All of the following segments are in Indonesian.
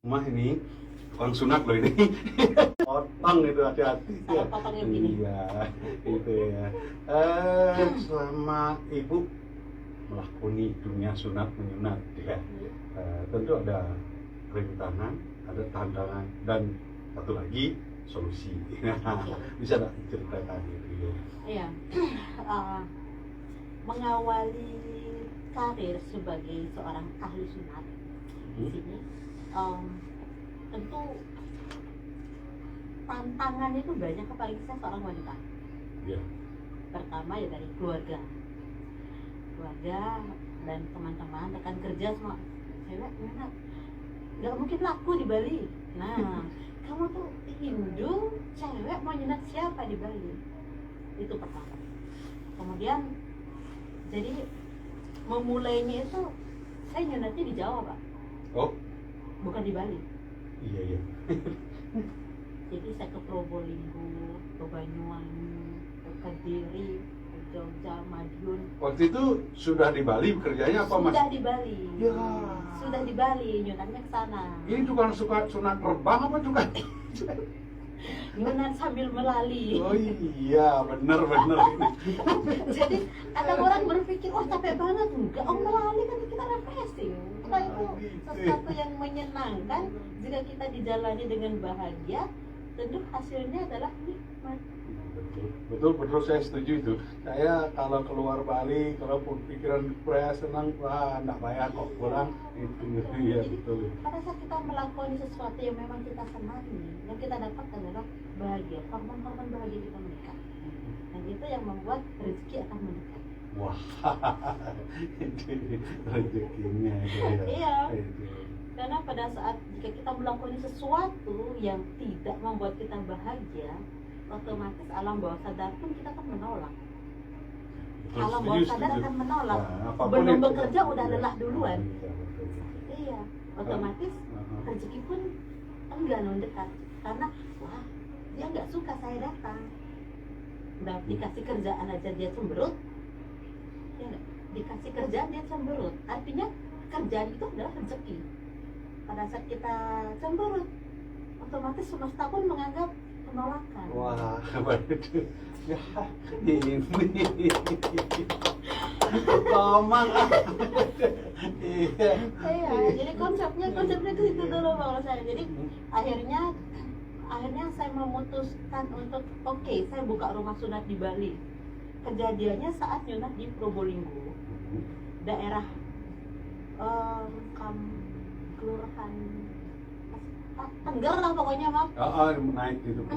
Mah ini tukang sunat loh ini. Potong itu hati-hati. Salah potong yang gini. Iya, itu ya. Selama ibu melakoni dunia sunat menyunat ya, tentu ada rintangan, ada tantangan, dan satu lagi solusi. Bisa nggak ceritakan itu? Iya. Mengawali karir sebagai seorang ahli sunat di sini, tentu tantangan itu banyak, apalagi saya seorang wanita. Iya. Pertama ya dari keluarga dan teman-teman, rekan kerja semua. Cewek enak, nggak mungkin laku di Bali. Nah, kamu tuh Hindu, cewek mau nyunat siapa di Bali? Itu pertama. Kemudian jadi memulainya itu saya nyunatnya di Jawa, Pak. Oh, Bukan di Bali. iya. Jadi saya ke Probolinggo, ke Banyuwangi, ke Kediri, ke Jogja, Madiun. Waktu itu sudah di Bali bekerjanya apa mas? Sudah di Bali. Ya. Sudah di Bali, nyunatnya ke sana. Ini tukang suka sunat terbang apa juga? Nyunat sambil melali. Oh iya, bener ini. Jadi kadang orang berpikir, wah capek banget. Enggak, melali kan kita refreshing. Kita itu sesuatu yang menyenangkan. Jika kita dijalani dengan bahagia, tentu hasilnya adalah nikmat. Betul saya setuju itu. Saya kalau keluar Bali, kalau pikiran saya senang, wah enggak bayar kok kurang itu. Iya Jadi betul. pada saat kita melakukan sesuatu yang memang kita senangi, yang kita dapat adalah bahagia, hormon-hormon bahagia kita meningkat. Dan itu yang membuat rezeki akan meningkat. Wah, itu rezekinya itu ya. Iya. Itu. Karena pada saat jika kita melakukan sesuatu yang tidak membuat kita bahagia, otomatis alam bawah sadar pun kita akan menolak. Betul, Alam bawah setuju, sadar setuju. akan menolak. Nah, apapun Belum itu. bekerja udah Iya. lelah duluan. Iya, betul. Iya, otomatis rezeki pun enggan mendekat. Karena wah, dia nggak suka saya datang. Udah dikasih kerjaan aja dia cemberut. Ya nggak? Dikasih kerjaan dia cemberut. Artinya kerjaan itu adalah rezeki. Pada saat kita cemberut, otomatis semesta pun menganggap penolakan. Wah, apa itu? Ya, ini. Tomang. Iya. Iya, jadi konsepnya ke situ dulu kalau saya. Jadi akhirnya saya memutuskan untuk oke, saya buka rumah sunat di Bali. Kejadiannya saat nyunat di Probolinggo, daerah kelurahan Tengger lah pokoknya, maaf. Naik itu ke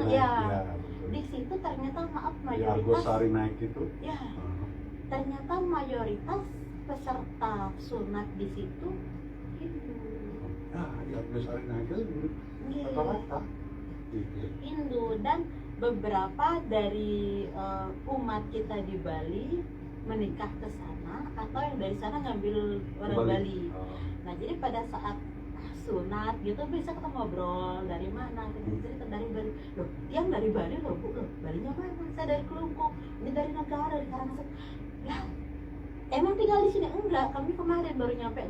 Iya. betul. Di situ ternyata maaf Di mayoritas. Argosari naik itu. Ya, ternyata mayoritas peserta sunat di situ Hindu. Di Argosari naik itu Iya. rata-rata. Gitu. Hindu, dan beberapa dari umat kita di Bali menikah ke sana, atau yang dari sana ngambil orang Bali. Nah, jadi pada saat sunat gitu bisa kita ngobrol dari mana, kita cerita dari Bali. Loh, yang dari Bali loh Bu, loh Balinya mana? Saya dari Kelungkung, ini dari negara, dari Karangasem. Ya, emang tinggal di sini? Enggak, kami kemarin baru nyampe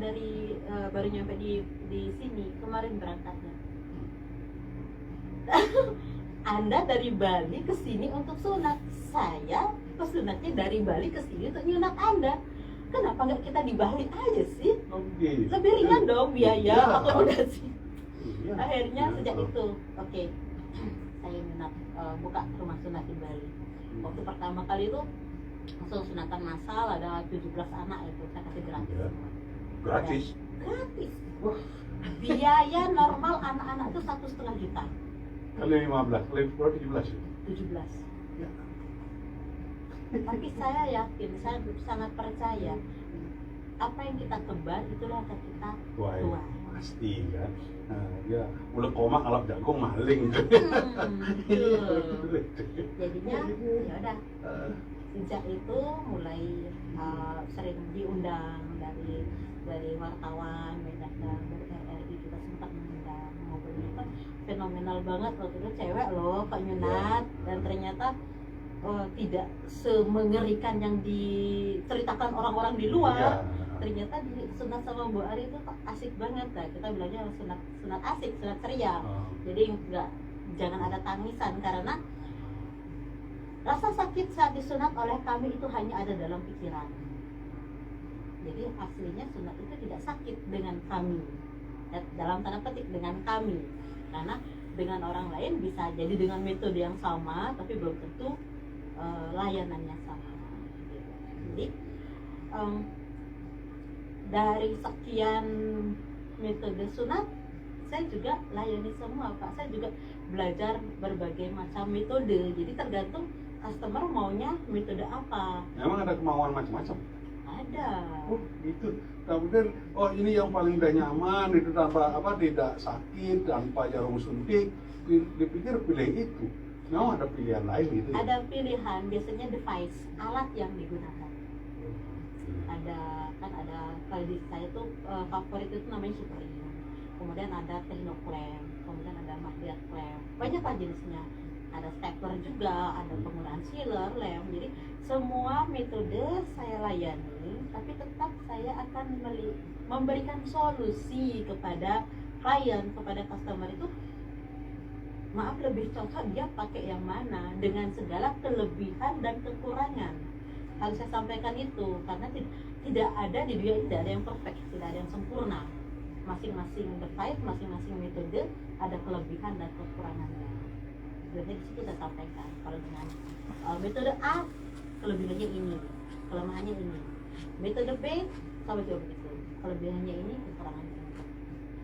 di sini, kemarin berangkatnya. Anda dari Bali ke sini untuk sunat, saya pesunatnya dari Bali ke sini untuk nyunat Anda. Kenapa nggak kita di Bali aja sih? Gitu. Lebih ringan dong biaya Iya. akomodasi. Iya. Akhirnya Iya, sejak betul. itu, oke, saya nyunat, buka rumah sunat di Bali. Waktu pertama kali itu langsung sunatan massal, ada 17 anak itu saya kasih gratis. Iya. Gratis. Gratis. Wah, Biaya normal anak-anak itu 1,5 juta. kali 15, kali 17 ya? 17. Ya. Tapi saya yakin, saya sangat percaya apa yang kita tebar itulah akan kita Tuai. tuai. Pasti kan. Nah, ya, udah koma kalau jagung maling. Betul. Jadinya ya udah, sejak itu mulai sering diundang dari wartawan, media dari RRI juga sempat mengundang, ngobrolnya kan fenomenal banget waktu itu, cewek loh Pak Nyunat, dan ternyata tidak semengerikan yang diceritakan orang-orang di luar. ternyata di sunat sama Bu Ari itu asik banget lah, kita bilangnya sunat asik, sunat ceria. Jadi jangan ada tangisan, karena rasa sakit saat disunat oleh kami itu hanya ada dalam pikiran. Jadi aslinya sunat itu tidak sakit dengan kami, dalam tanda petik dengan kami, karena dengan orang lain bisa jadi dengan metode yang sama tapi belum tentu layanannya sama. Jadi dari sekian metode sunat saya juga layani semua Pak, saya juga belajar berbagai macam metode, jadi tergantung customer maunya metode apa. Memang ada kemauan macam-macam? Ada. Oh gitu. Kemudian ini yang paling udah nyaman itu, tanpa tidak sakit, tanpa jarum suntik, dipikir pilih itu. Memang ada pilihan lain gitu ya? Ada pilihan, biasanya device, alat yang digunakan. Ada kalau di saya tuh favorit itu namanya Supreme, kemudian ada Technoclamp, kemudian ada Magritte Clamp, banyak lah jenisnya. Ada stapler juga, ada penggunaan sealer, lem. Jadi semua metode saya layani, tapi tetap saya akan memberikan solusi kepada klien, kepada customer itu. Maaf, lebih cocok dia pakai yang mana dengan segala kelebihan dan kekurangan. Harus saya sampaikan itu, karena tidak ada di dunia ini, tidak ada yang perfect, tidak ada yang sempurna. Masing-masing device, masing-masing metode ada kelebihan dan kekurangannya. Jadi di situ saya sampaikan, kalau dengan metode A kelebihannya ini, kelemahannya ini. Metode B sama juga begitu, kelebihannya ini, kekurangannya ini.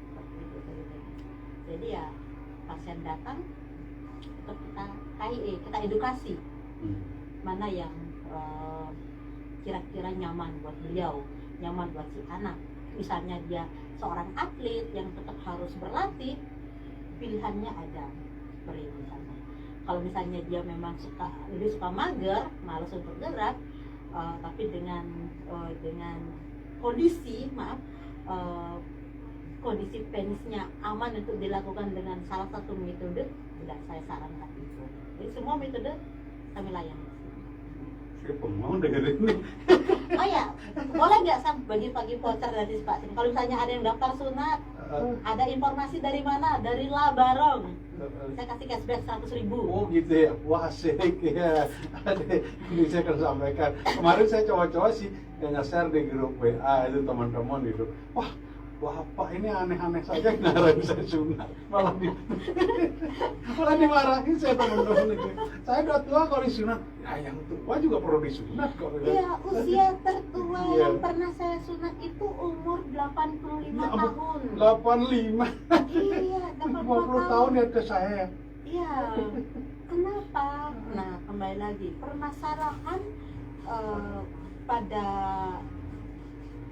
Seperti itu. Jadi ya pasien datang, untuk kita KIE, kita edukasi mana yang kira-kira nyaman buat beliau, nyaman buat si anak. Misalnya dia seorang atlet yang tetap harus berlatih, pilihannya ada seperti itu misalnya. Kalau misalnya dia memang lebih suka mager, malas untuk gerak, tapi dengan kondisi kondisi penisnya aman untuk dilakukan dengan salah satu metode, tidak saya sarankan itu. Jadi semua metode kami layani. Saya mau dengerin ini. Oh ya, boleh nggak Sam bagi-bagi voucher dari Pak Sim? Kalau misalnya ada yang daftar sunat, ada informasi dari mana? Dari Labarong. Saya kasih cashback 100.000. Oh gitu ya, wah asik ya. Ini saya akan sampaikan. Kemarin saya coba-coba sih nge-share di grup WA itu teman-teman itu. Wah, Bapak ini aneh-aneh saja ngarang saya sunat, malah dimarahin saya teman-teman itu. Saya udah tua kalau disunat, ya yang tua juga perlu disunat kok. Iya, usia tertua Iya. yang pernah saya sunat itu umur 85 tahun. 85. Iya, 50 tahun ya ke saya. Iya. Kenapa? Nah, kembali lagi permasalahan pada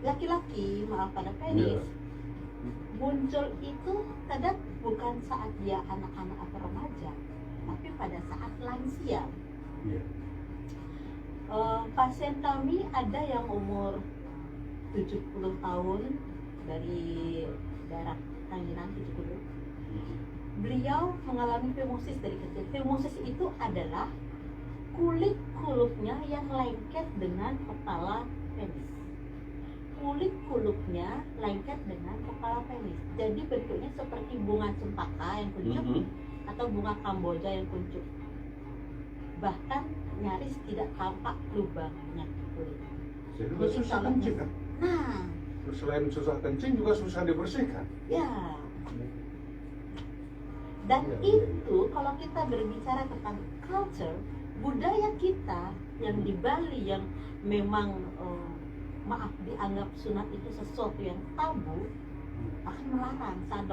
laki-laki, maaf, pada penis. Iya. Muncul itu kadang bukan saat dia anak-anak atau remaja, tapi pada saat lansia. Iya. Pasien kami ada yang umur 70 tahun dari daerah Tangerang 70. Beliau mengalami femosis dari kecil. Femosis itu adalah kulit kulupnya yang lengket dengan kepala penis. Kulit kulupnya lengket dengan kepala penis. Jadi bentuknya seperti bunga cempaka yang kuncup atau bunga kamboja yang kuncup. Bahkan nyaris tidak tampak lubangnya kulit. Jadi susah kencing kan? Nah, Selain susah kencing juga susah dibersihkan. ya. Dan itu kalau kita berbicara tentang culture, budaya kita yang di Bali yang memang maaf dianggap sunat itu sesuatu yang tabu, akan melarang. Saat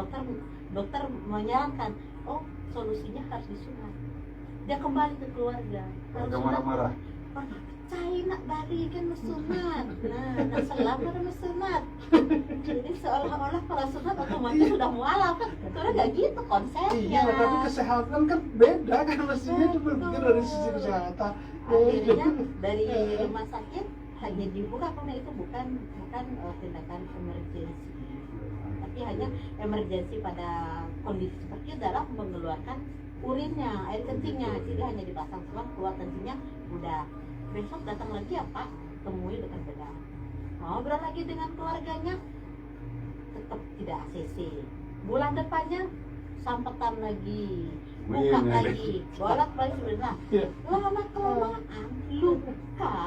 dokter menyarankan, oh solusinya harus disunat, dia kembali ke keluarga. Keluarga marah-marah. Cai nak Bali kan mesunat, nak selama ada mesunat. Jadi seolah-olah kalau sunat otomatis sudah mualaf kan? Sebenarnya nggak gitu konsepnya. Iya, tapi kesehatan kan beda kan, mestinya itu berpikir dari sisi kesehatan. Akhirnya dari rumah sakit hanya dibuka karena itu bukan tindakan emergensi, tapi hanya emergensi pada kondisi seperti itu adalah mengeluarkan urinnya, air kencingnya. Jadi hanya dipasang selang, keluar kencingnya, udah besok datang lagi ya Pak, temui dokter bedah. ngobrol lagi dengan keluarganya, tetap tidak ACC. Bulan depannya sampetan lagi, buka Wih, lagi, bolak-balik sebenarnya. Iya. Lama kelamaan luka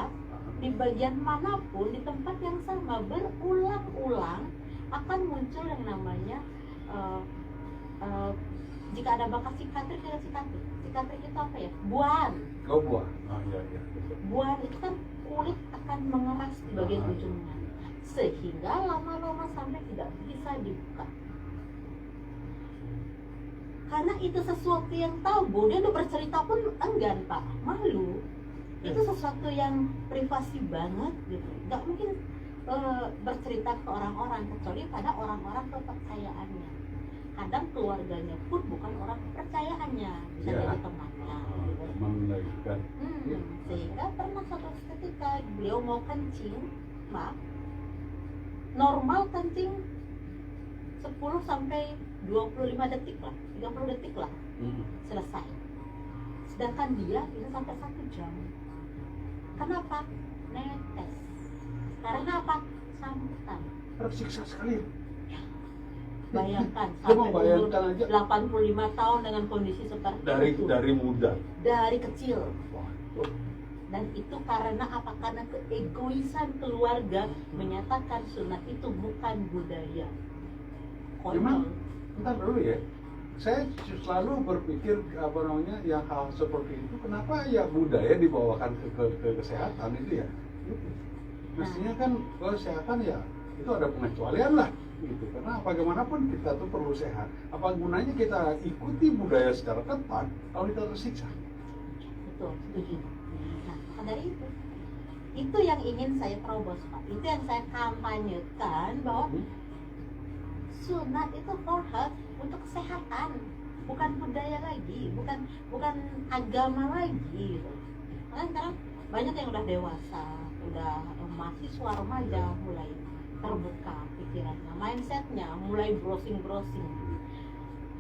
di bagian manapun di tempat yang sama berulang-ulang akan muncul yang namanya jika ada bekas sikatrik tidak sikatrik. Sikatrik itu apa ya? Buan. Oh, buah. Oh, iya, iya. Betul. Buan itu kan kulit akan mengeras di bagian ujungnya, sehingga lama-lama sampai tidak bisa dibuka. Karena itu sesuatu yang tabu, dia udah bercerita pun enggan Pak, malu. Itu sesuatu yang privasi banget gitu, nggak mungkin bercerita ke orang-orang kecuali pada orang-orang kepercayaannya. Kadang keluarganya pun bukan orang kepercayaannya, bisa Ya. jadi temannya. Gitu. Mengenalkan. Sehingga pernah suatu ketika beliau mau kencing, maaf, normal kencing 10 sampai 25 detik lah, 30 detik lah selesai. Sedangkan dia bisa sampai 1 jam. Kenapa? Netes. Karena apa? Sambutan. Tersiksa sekali. Bayangkan Dia sampai membayangkan umur aja 85 tahun dengan kondisi seperti itu. dari muda. Dari kecil. Waduh. Dan itu karena apa? Karena keegoisan keluarga menyatakan sunat itu bukan budaya. Memang, Konyol. entar dulu ya. Saya selalu berpikir yang hal seperti itu kenapa ya budaya dibawakan ke kesehatan itu ya. Mestinya kan kesehatan ya itu ada pengecualian lah gitu. Karena bagaimanapun kita tuh perlu sehat. Apa gunanya kita ikuti budaya secara ketat kalau kita tersiksa? Betul, setuju. Nah, maka dari itu yang ingin saya terobos Pak. Itu yang saya kampanyekan bahwa sunat itu for health, untuk kesehatan, bukan budaya lagi, bukan agama lagi gitu. Karena sekarang banyak yang udah dewasa, udah mahasiswa remaja mulai terbuka pikirannya, mindsetnya mulai browsing,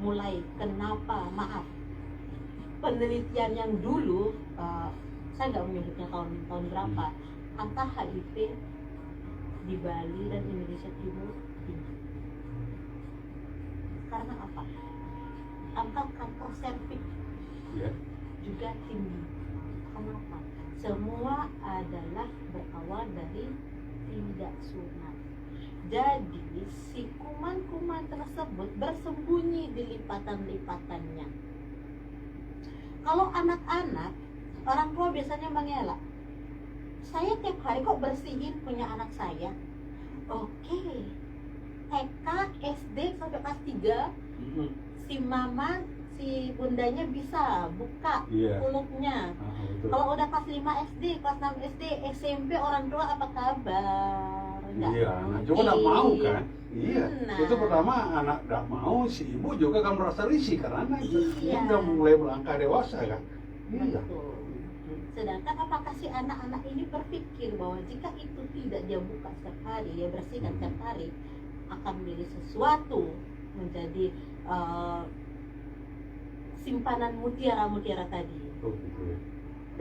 mulai kenapa maaf penelitian yang dulu saya nggak menyebutnya tahun berapa, angka HIV di Bali dan Indonesia Timur tinggi. Karena apa? Angka kanker serviks juga tinggi. Kenapa? Semua adalah berawal dari tidak sunat. Jadi si kuman-kuman tersebut bersembunyi di lipatan-lipatannya. Kalau anak-anak, orang tua biasanya mengelak. Saya tiap hari kok bersihin punya anak saya. Oke. TK, SD sampai kelas 3 si mama, si bundanya bisa buka kulupnya. Kalau udah kelas 5 SD, kelas 6 SD, SMP orang tua apa kabar? Iya, cuma nggak mau kan? Iya, itu pertama anak nggak mau, si ibu juga kan merasa risih karena dia udah mulai melangkah dewasa kan? Iya. Betul. Sedangkan apakah si anak-anak ini berpikir bahwa jika itu tidak dia buka setiap hari, dia bersihkan setiap hari, akan menjadi sesuatu, menjadi simpanan mutiara-mutiara tadi. Oh, gitu ya.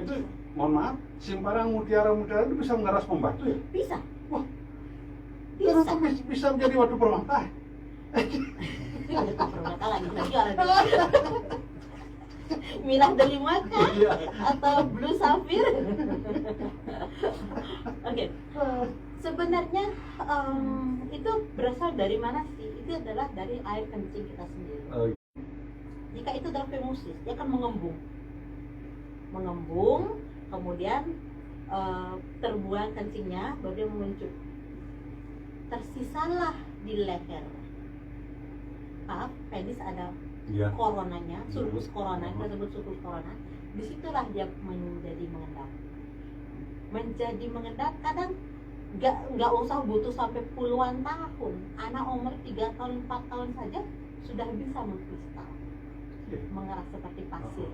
Itu mohon maaf, simpanan mutiara-mutiara itu bisa mengeras pembatu ya? Bisa. Wah, Bisa. ternyata bisa menjadi waduk permata. Waduk permata lagi orang Milah Delimaka atau Blue Sapphire. Oke. Sebenarnya itu berasal dari mana sih? Itu adalah dari air kencing kita sendiri. Jika itu adalah femosis, dia akan mengembung, kemudian terbuang kencingnya, baru dia muncul. Tersisalah di leher. Maaf, penis ada koronanya, sulcus corona, kita sebut sulcus corona. Disitulah dia menjadi mengendap. Kadang nggak usah butuh sampai puluhan tahun. Anak umur 3 tahun, 4 tahun saja sudah bisa mengkristal, mengeras seperti pasir.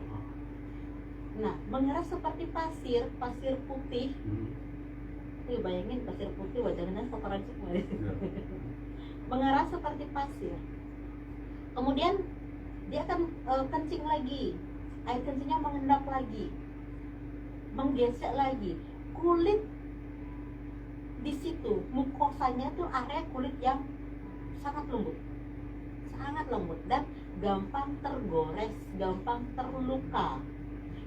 Nah, mengeras seperti pasir putih. Bayangin pasir putih, wajahnya kotoran semua. Mengeras seperti pasir. Kemudian dia akan kencing lagi, air kencingnya mengendap lagi, menggesek lagi, kulit di situ mukosanya tuh area kulit yang sangat lembut dan gampang tergores, gampang terluka.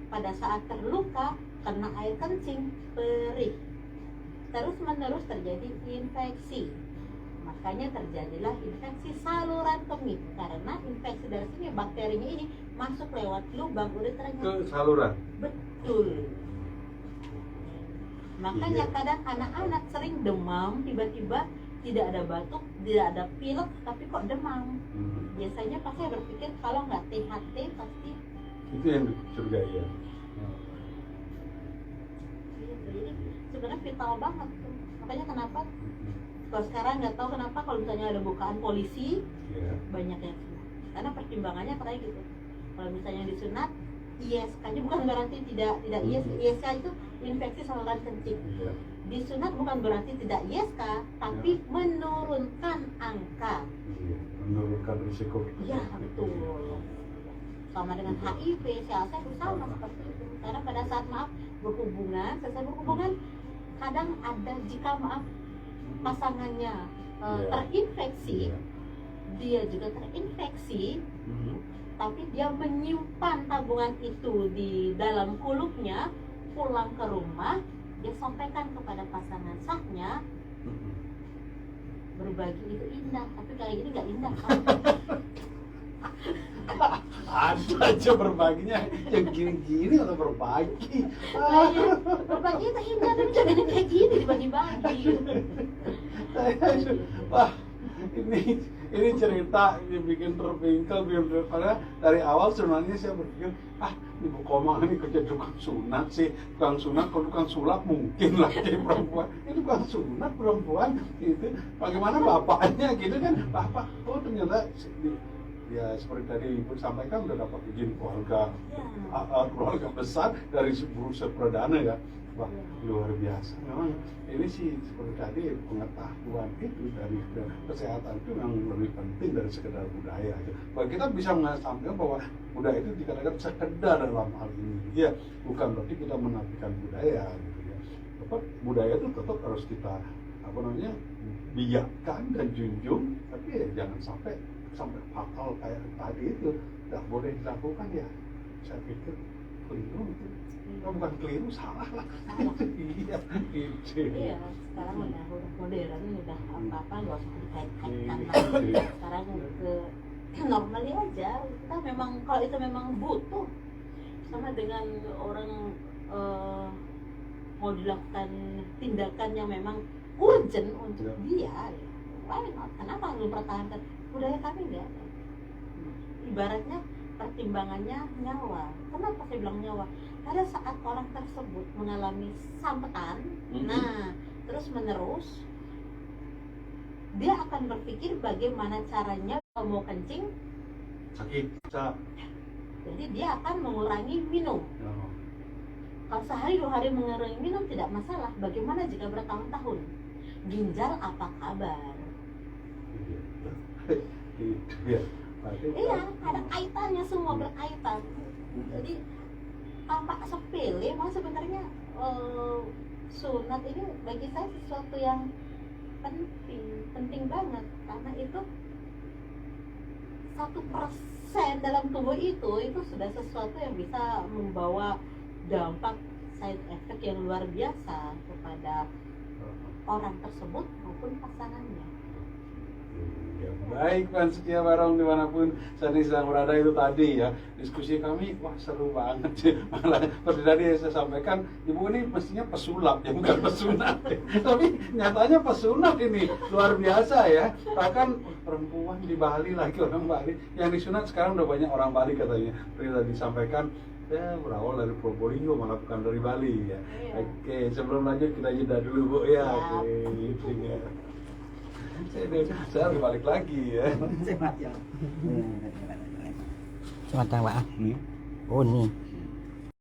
Pada saat terluka kena air kencing, perih, terus menerus terjadi infeksi. Makanya terjadilah infeksi saluran kemih, karena infeksi dari sini bakterinya ini masuk lewat lubang uretranya ke saluran. Betul. Makanya kadang anak-anak sering demam, tiba-tiba tidak ada batuk, tidak ada pilek, tapi kok demam. Biasanya pasti berpikir kalau nggak THT pasti Itu yang dicurigai ya. gitu. Jadi sebenarnya vital banget tuh. Makanya kenapa kalau sekarang nggak tahu kenapa kalau misalnya ada bukaan polisi Iya. banyak yang sunat. Karena pertimbangannya kayak gitu. Kalau misalnya disunat, ISK-nya bukan berarti tidak ISK itu infeksi saluran kencing. Iya. Disunat bukan berarti tidak ISK, tapi menurunkan angka. Iya. Menurunkan risiko. Iya, betul. Sama dengan HIV, CLC itu sama seperti itu. Karena pada saat selesai berhubungan, kadang ada jika pasangannya terinfeksi, Iya. dia juga terinfeksi, tapi dia menyimpan tabungan itu di dalam kulupnya, pulang ke rumah, dia sampaikan kepada pasangan sahnya, berbagi itu indah, tapi kayak gini nggak indah kan? Ada aja berbaginya yang gini-gini atau berbagi. Berbagi itu indah, tapi jangan kayak gini dibagi-bagi. Wah, ini cerita dibikin terpingkal karena dari awal sebenarnya saya berpikir ibu Komang ini kerja tukang sunat sih, tukang sunat, kalau tukang sulap mungkin lah kayak perempuan, ini tukang sunat perempuan gitu. Bagaimana bapaknya gitu kan, bapak ternyata ya seperti tadi ibu sampaikan udah dapat izin keluarga besar dari Bursa Perdana ya. Wah, luar biasa. Memang ini sih seperti tadi pengetahuan itu dari kesehatan itu yang lebih penting dari sekedar budaya. Bahwa kita bisa menyampaikan bahwa budaya itu dikatakan sekedar dalam hal ini. Ya, bukan berarti kita menafikan budaya gitu ya. Tetap budaya itu tetap harus kita biarkan dan junjung, tapi ya jangan sampai fatal kayak tadi itu. Tidak boleh dilakukan ya. Saya pikir keliru itu. Bukan keliru, salah lah. Iya, gitu. Iya, sekarang udah modern, udah apa-apa nggak usah dikait-kaitkan lagi. Sekarang ke normalnya aja. Kita memang kalau itu memang butuh, sama dengan orang mau dilakukan tindakan yang memang urgent untuk dia, ya. Why not? Kenapa harus mempertahankan budaya kami enggak? Ibaratnya pertimbangannya nyawa. Kenapa saya bilang nyawa? Pada saat orang tersebut mengalami sampetan, terus menerus, dia akan berpikir bagaimana caranya kalau mau kencing Sakit. Jadi dia akan mengurangi minum. Kalau sehari 2 hari mengurangi minum tidak masalah. Bagaimana jika bertahun-tahun? Ginjal apa kabar? Iya, ada kaitannya, semua berkaitan. Jadi tampak sepele, malah sebenarnya sunat ini bagi saya sesuatu yang penting banget, karena itu 1% dalam tubuh itu sudah sesuatu yang bisa membawa dampak side effect yang luar biasa kepada orang tersebut maupun pasangannya. Ya, baik Pan Setia Barong dimanapun saat ini sedang berada, itu tadi ya diskusi kami, wah seru banget sih. Malah seperti tadi saya sampaikan, ibu ini mestinya pesulap ya, bukan pesunat ya. Tapi nyatanya pesunat ini luar biasa ya. Bahkan perempuan di Bali lagi, orang Bali yang disunat sekarang udah banyak orang Bali katanya. Seperti tadi disampaikan, ya berawal dari Probolinggo malah bukan dari Bali ya. Iya. Oke, sebelum lanjut kita jeda dulu Bu ya. Oke, gitu ya. Saya harus balik lagi ya. Semat yang Pak. Oh nih.